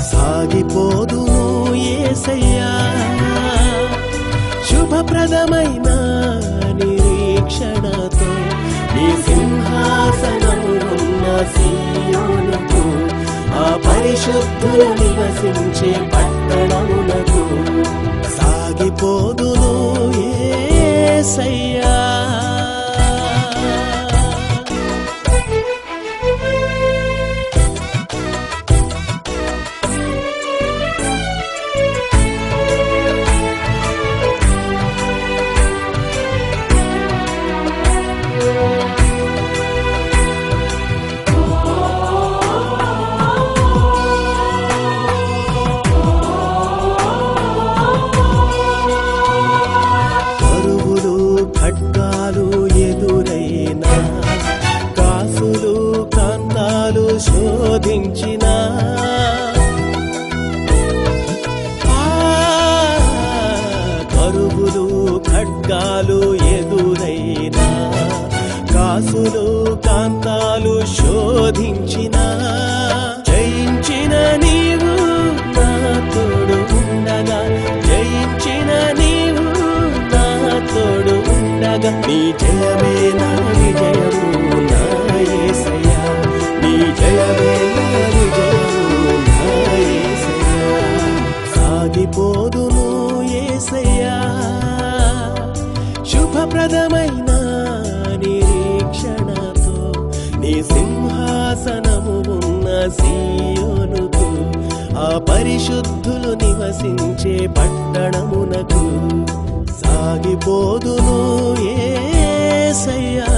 సాగిపోదును యేసయ్యా శుభప్రదమైన నిరీక్షణతో నీ సింహాసనము ఉన్న సీయోనుకు ఆ పరిశుద్ధులు నివసించే పట్టణమునకు సాగిపోదును యేసయ్యా. ఖడ్గాలు ఎదురైనా కాసులు కాంతాలు శోధించిన కరువులు ఖడ్గాలు ఎదురైనా కాసులు కాంతాలు శోధించిన జయించిన నీవు నా తోడు ఉండగా జయించిన నీవు నా తోడు నీ జయమే నా విజయము నా యేసయ్యా నీ జయమే నా విజయము నా యేసయ్యా. సాగిపోదును యేసయ్యా శుభప్రదమైన నిరీక్షణతో నీ సింహాసనము ఉన్న సీయోనుకు ఆ పరిశుద్ధులు నివసించే పట్టణమునకు సాగిపోదును యేసయ్యా.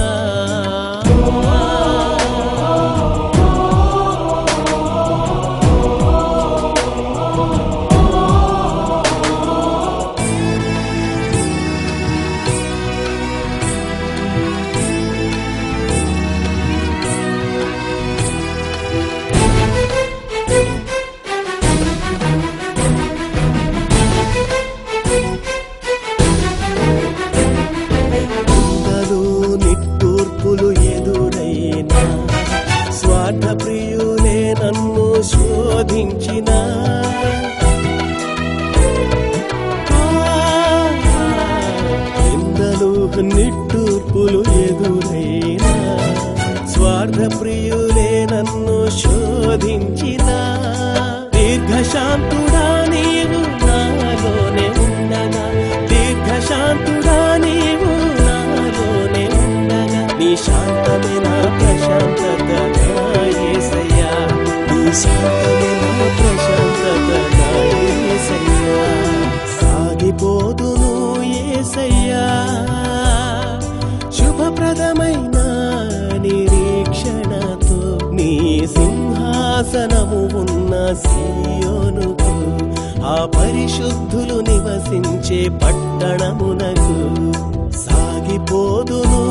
నిట్టూర్పులు ఎదురైనా స్వార్థ ప్రియులే నన్ను శోధించిన నిందలు నిట్టూర్పులు ఎదురైనా స్వార్థ ప్రియులే నన్ను శోధించిన దీర్ఘశాంతుడా నీవు నాలోనే ఉండగా దీర్ఘశాంతుడా నీవు నాలోనే ఉండగా నీ శాంతమే నా ప్రశాంతత నా యేసయ్యా నీ శాంతమే నా ప్రశాంతత నా యేసయ్యా. సాగిపోదును యేసయ్యా శుభప్రదమైన నిరీక్షణతో నీ సింహాసనము ఉన్న సీయోనుకు ఆ పరిశుద్ధులు నివసించే పట్టణమునకు సాగిపోదును